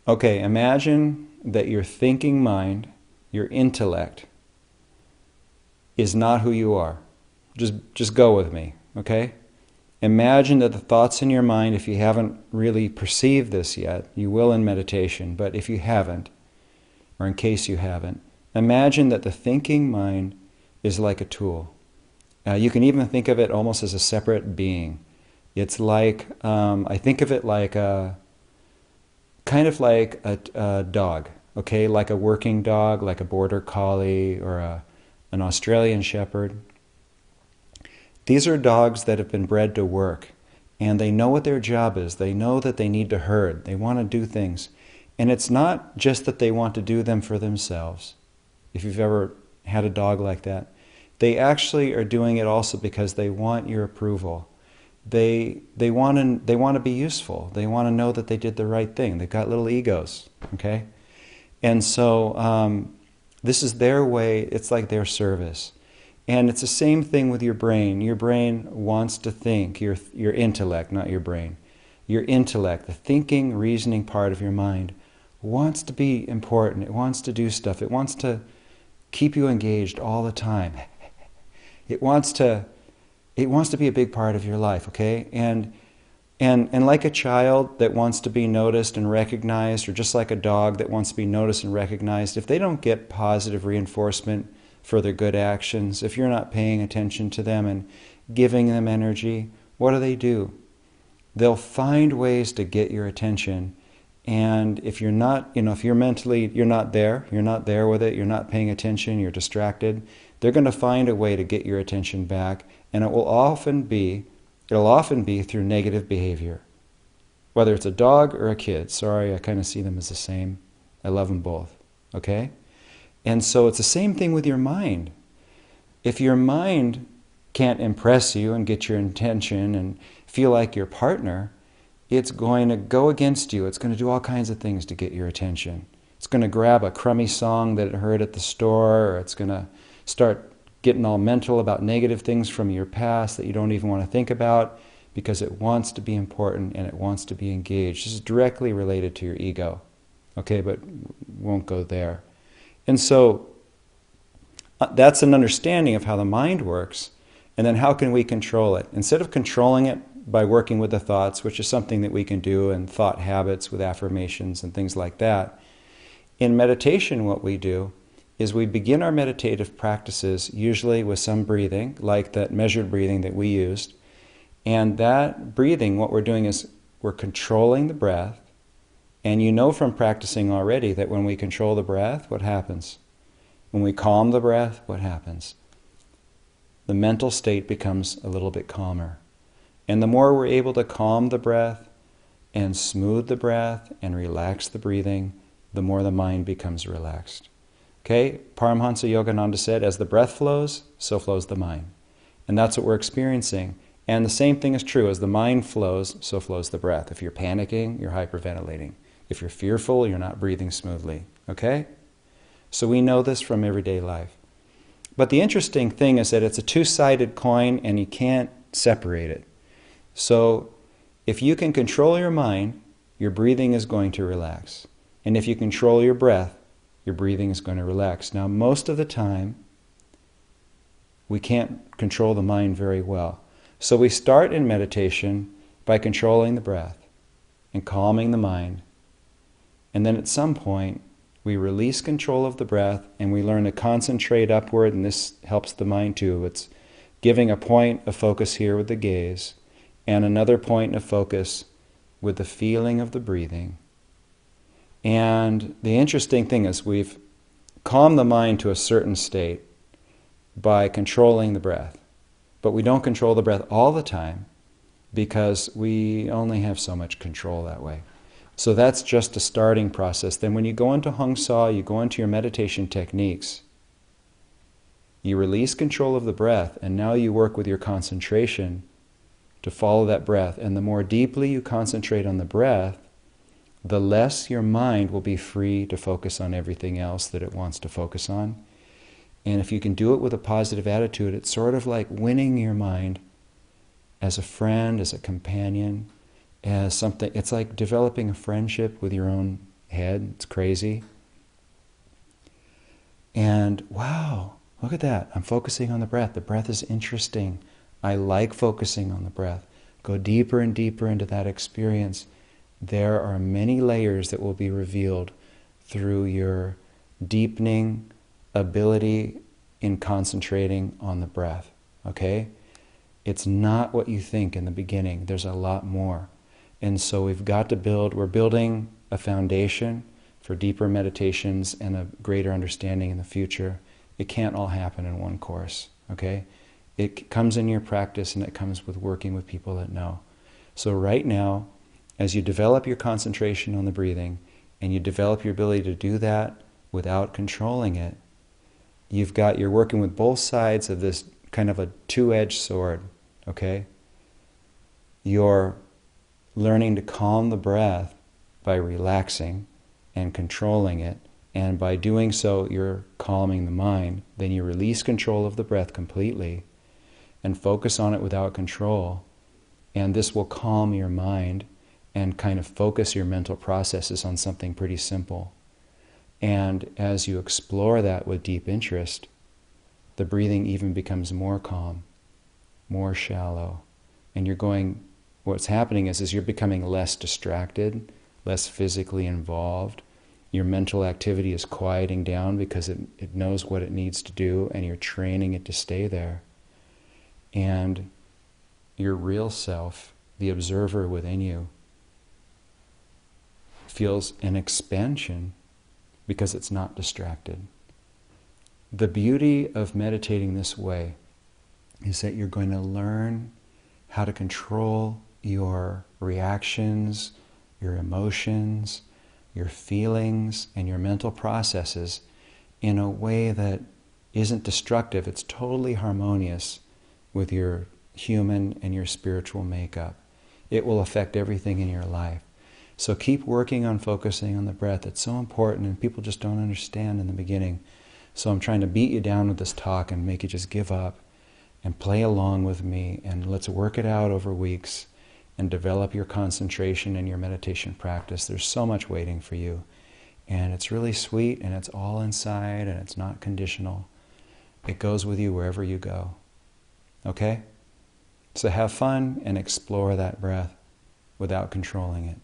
Okay, imagine that your thinking mind, your intellect, is not who you are. Just go with me, okay? Imagine that the thoughts in your mind, if you haven't really perceived this yet, you will in meditation, but if you haven't, or in case you haven't, imagine that the thinking mind is like a tool. You can even think of it almost as a separate being. It's like, I think of it like kind of like a dog, okay? Like a working dog, like a border collie or an Australian shepherd. These are dogs that have been bred to work, and they know what their job is. They know that they need to herd. They want to do things. And it's not just that they want to do them for themselves. If you've ever had a dog like that, they actually are doing it also because they want your approval. They want to be useful. They want to know that they did the right thing. They've got little egos, okay? And so this is their way. It's like their service. And it's the same thing with your brain. Your brain wants to think. Your intellect, not your brain. Your intellect, the thinking, reasoning part of your mind, wants to be important. It wants to do stuff. It wants to keep you engaged all the time. It wants to be a big part of your life, okay? And like a child that wants to be noticed and recognized, or just like a dog that wants to be noticed and recognized, if they don't get positive reinforcement for their good actions, if you're not paying attention to them and giving them energy, what do? They'll find ways to get your attention. And if you're not, if you're mentally, you're not there with it, you're not paying attention, you're distracted, they're going to find a way to get your attention back, and it'll often be through negative behavior. Whether it's a dog or a kid. Sorry, I kind of see them as the same. I love them both. Okay? And so it's the same thing with your mind. If your mind can't impress you and get your attention and feel like your partner, it's going to go against you. It's going to do all kinds of things to get your attention. It's going to grab a crummy song that it heard at the store, or it's going to start getting all mental about negative things from your past that you don't even want to think about, because it wants to be important and it wants to be engaged. This is directly related to your ego. Okay, but won't go there. And so that's an understanding of how the mind works, and then how can we control it? Instead of controlling it by working with the thoughts, which is something that we can do, and thought habits with affirmations and things like that, in meditation what we do is we begin our meditative practices usually with some breathing, like that measured breathing that we used. And that breathing, what we're doing is we're controlling the breath. And you know from practicing already that when we control the breath, what happens? When we calm the breath, what happens? The mental state becomes a little bit calmer. And the more we're able to calm the breath and smooth the breath and relax the breathing, the more the mind becomes relaxed. Okay, Paramhansa Yogananda said, as the breath flows, so flows the mind. And that's what we're experiencing. And the same thing is true. As the mind flows, so flows the breath. If you're panicking, you're hyperventilating. If you're fearful, you're not breathing smoothly. Okay? So we know this from everyday life. But the interesting thing is that it's a two-sided coin, and you can't separate it. So if you can control your mind, your breathing is going to relax. And if you control your breath, your breathing is going to relax. Now, most of the time, we can't control the mind very well. So we start in meditation by controlling the breath and calming the mind. And then at some point, we release control of the breath and we learn to concentrate upward, and this helps the mind too. It's giving a point of focus here with the gaze and another point of focus with the feeling of the breathing. And the interesting thing is we've calmed the mind to a certain state by controlling the breath. But we don't control the breath all the time because we only have so much control that way. So that's just a starting process. Then when you go into Hong Sau, you go into your meditation techniques, you release control of the breath, and now you work with your concentration to follow that breath. And the more deeply you concentrate on the breath, the less your mind will be free to focus on everything else that it wants to focus on. And if you can do it with a positive attitude, it's sort of like winning your mind as a friend, as a companion, as something. It's like developing a friendship with your own head. It's crazy. And wow, look at that. I'm focusing on the breath. The breath is interesting. I like focusing on the breath. Go deeper and deeper into that experience. There are many layers that will be revealed through your deepening ability in concentrating on the breath. Okay? It's not what you think in the beginning. There's a lot more. And so we're building a foundation for deeper meditations and a greater understanding in the future. It can't all happen in one course, okay? It comes in your practice, and it comes with working with people that know. So right now, as you develop your concentration on the breathing, and you develop your ability to do that without controlling it, you're working with both sides of this kind of a two-edged sword, okay? You're learning to calm the breath by relaxing and controlling it, and by doing so, you're calming the mind. Then you release control of the breath completely and focus on it without control, and this will calm your mind and kind of focus your mental processes on something pretty simple. And as you explore that with deep interest, the breathing even becomes more calm, more shallow, and what's happening is you're becoming less distracted, less physically involved. Your mental activity is quieting down because it knows what it needs to do, and you're training it to stay there. And your real self, the observer within you, feels an expansion because it's not distracted. The beauty of meditating this way is that you're going to learn how to control your reactions, your emotions, your feelings, and your mental processes in a way that isn't destructive. It's totally harmonious with your human and your spiritual makeup. It will affect everything in your life. So keep working on focusing on the breath. It's so important, and people just don't understand in the beginning. So I'm trying to beat you down with this talk and make you just give up and play along with me, and let's work it out over weeks and develop your concentration and your meditation practice. There's so much waiting for you, and it's really sweet, and it's all inside, and it's not conditional. It goes with you wherever you go. Okay? So have fun and explore that breath without controlling it.